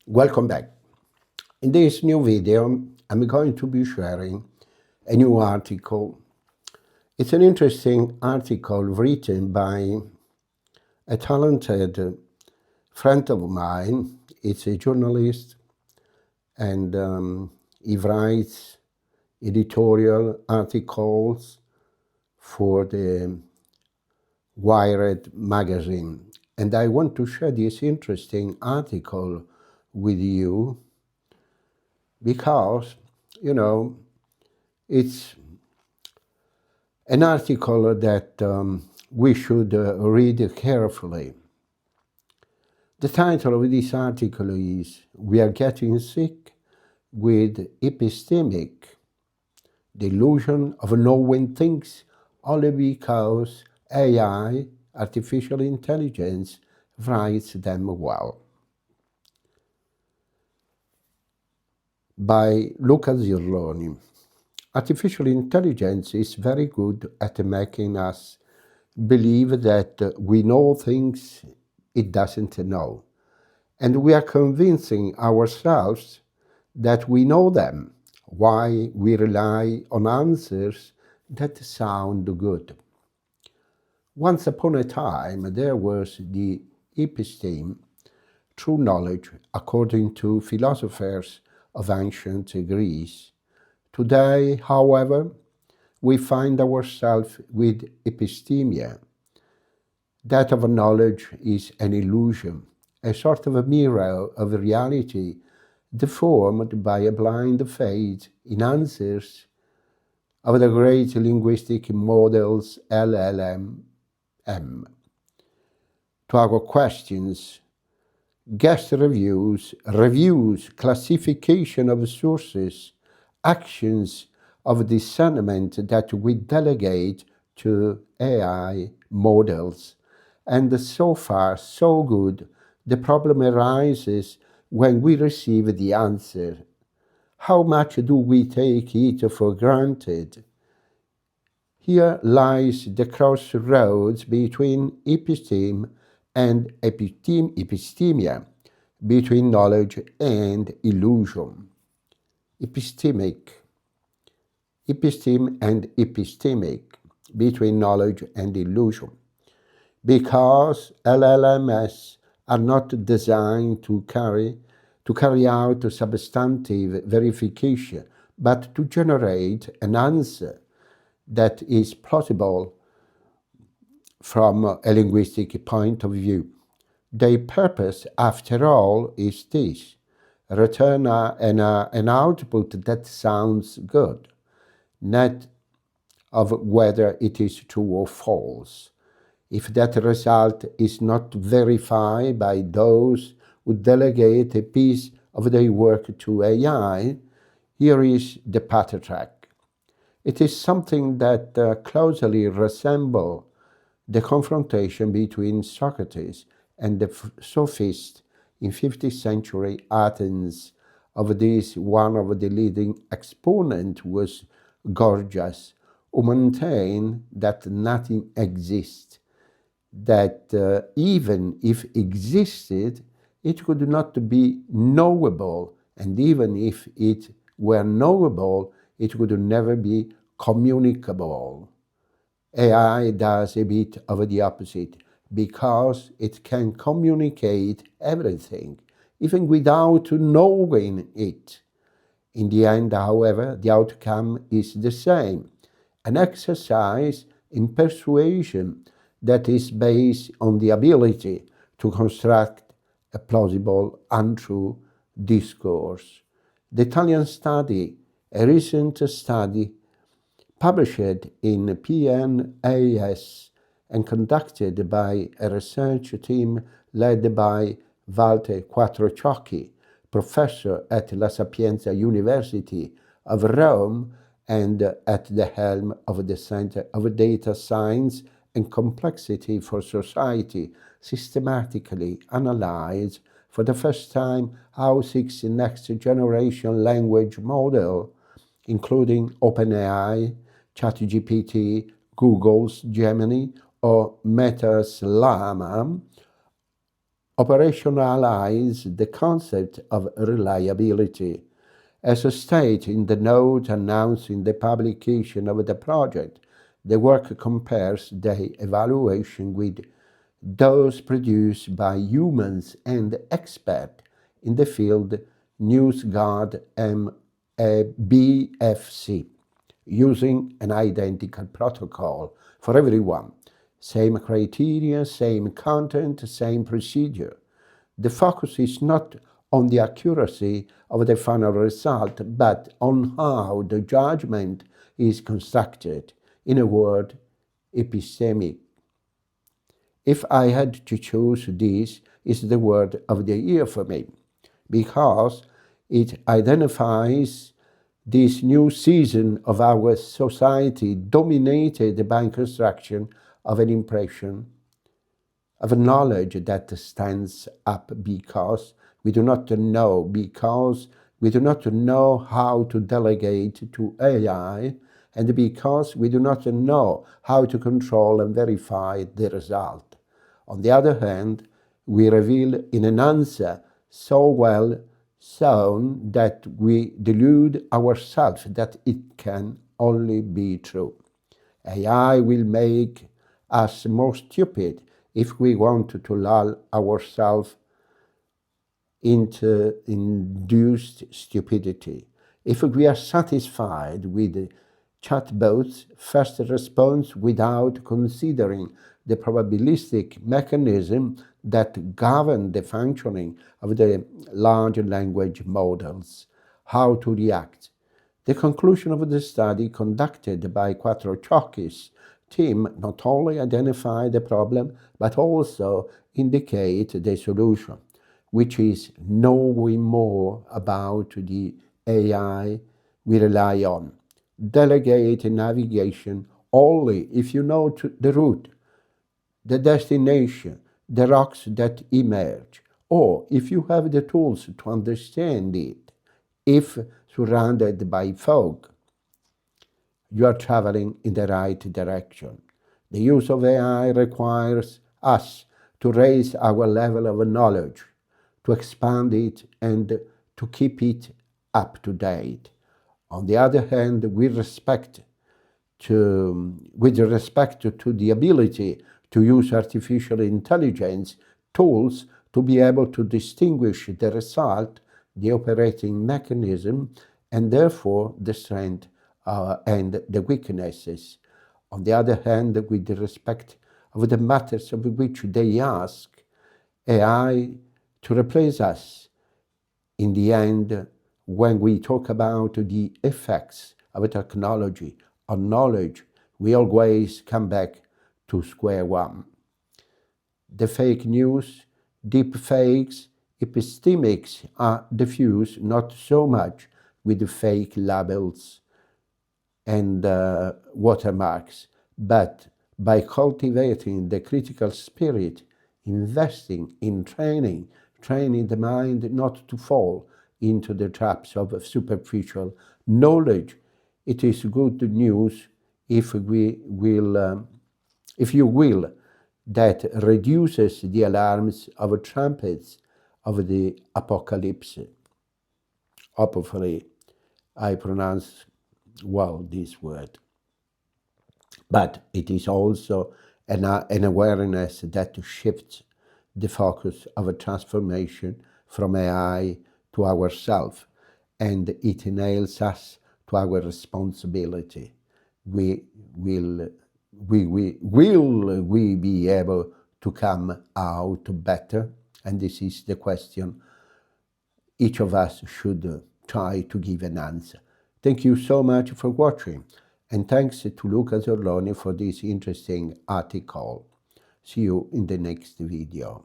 Welcome back. In this new video, I'm going to be sharing a new article. It's an interesting article written by a talented friend of mine. It's a journalist, and he writes editorial articles for the Wired magazine. And I want to share this interesting article with you because, it's an article that we should read carefully. The title of this article is "We Are Getting Sick with Epistemic, the illusion of knowing things only because AI, artificial intelligence, writes them well." By Luca Zorloni. Artificial intelligence is very good at making us believe that we know things it doesn't know. And we are convincing ourselves that we know them, while we rely on answers that sound good. Once upon a time, there was the episteme, true knowledge, according to philosophers of ancient Greece. Today, however, we find ourselves with epistemia. That of knowledge is an illusion, a sort of a mirror of reality deformed by a blind faith in answers of the great linguistic models LLM. To our questions, guest reviews, classification of sources, actions of discernment that we delegate to AI models. And so far, so good, the problem arises when we receive the answer. How much do we take it for granted? Here lies the crossroads between episteme and epistemia, between knowledge and illusion. Episteme and epistemic, between knowledge and illusion. Because LLMs are not designed to carry out substantive verification, but to generate an answer that is plausible from a linguistic point of view. Their purpose, after all, is this: return an output that sounds good, not of whether it is true or false. If that result is not verified by those who delegate a piece of their work to AI, here is the patatrac. It is something that closely resembles the confrontation between Socrates and the sophists in 5th century Athens. Of this, one of the leading exponents was Gorgias, who maintained that nothing exists, that even if existed, it could not be knowable, and even if it were knowable, it could never be communicable. AI does a bit of the opposite, because it can communicate everything, even without knowing it. In the end, however, the outcome is the same: an exercise in persuasion that is based on the ability to construct a plausible, untrue discourse. The Italian study, a recent study published in PNAS and conducted by a research team led by Walter Quattrociocchi, professor at La Sapienza University of Rome and at the helm of the Center of Data Science and Complexity for Society, systematically analyzed for the first time how 6 next-generation language models, including OpenAI, ChatGPT, Google's Gemini, or Meta's Llama, operationalize the concept of reliability. As stated in the note announcing the publication of the project, the work compares the evaluation with those produced by humans and experts in the field NewsGuard BFC, using an identical protocol for everyone. Same criteria, same content, same procedure. The focus is not on the accuracy of the final result, but on how the judgment is constructed. In a word, epistemic. If I had to choose, this is the word of the year for me, because it identifies this new season of our society dominated by construction of an impression, of a knowledge that stands up because we do not know how to delegate to AI, and because we do not know how to control and verify the result. On the other hand, we reveal in an answer so well sown that we delude ourselves that it can only be true. AI will make us more stupid if we want to lull ourselves into induced stupidity. If we are satisfied with chatbots' first response without considering the probabilistic mechanism that govern the functioning of the large language models, how to react. The conclusion of the study conducted by Patatrac's team not only identify the problem, but also indicate the solution, which is knowing more about the AI we rely on. Delegate navigation only if you know the route, the destination, the rocks that emerge, or if you have the tools to understand it. If surrounded by fog, you are traveling in the right direction. The use of AI requires us to raise our level of knowledge, to expand it, and to keep it up to date. On the other hand, with respect to the ability to use artificial intelligence tools to be able to distinguish the result, the operating mechanism, and therefore the strength and the weaknesses. On the other hand, with respect of the matters of which they ask AI to replace us. In the end, when we talk about the effects of technology on knowledge, we always come back to square one. The fake news, deep fakes, epistemics are diffused not so much with fake labels and watermarks, but by cultivating the critical spirit, investing in training the mind not to fall into the traps of superficial knowledge. It is good news, if you will, that reduces the alarms of trumpets of the apocalypse. Hopefully, I pronounce well this word. But it is also an awareness that shifts the focus of a transformation from AI to ourselves, and it nails us to our responsibility. Will we be able to come out better? And this is the question each of us should try to give an answer. Thank you so much for watching, and thanks to Luca Zorloni for this interesting article. See you in the next video.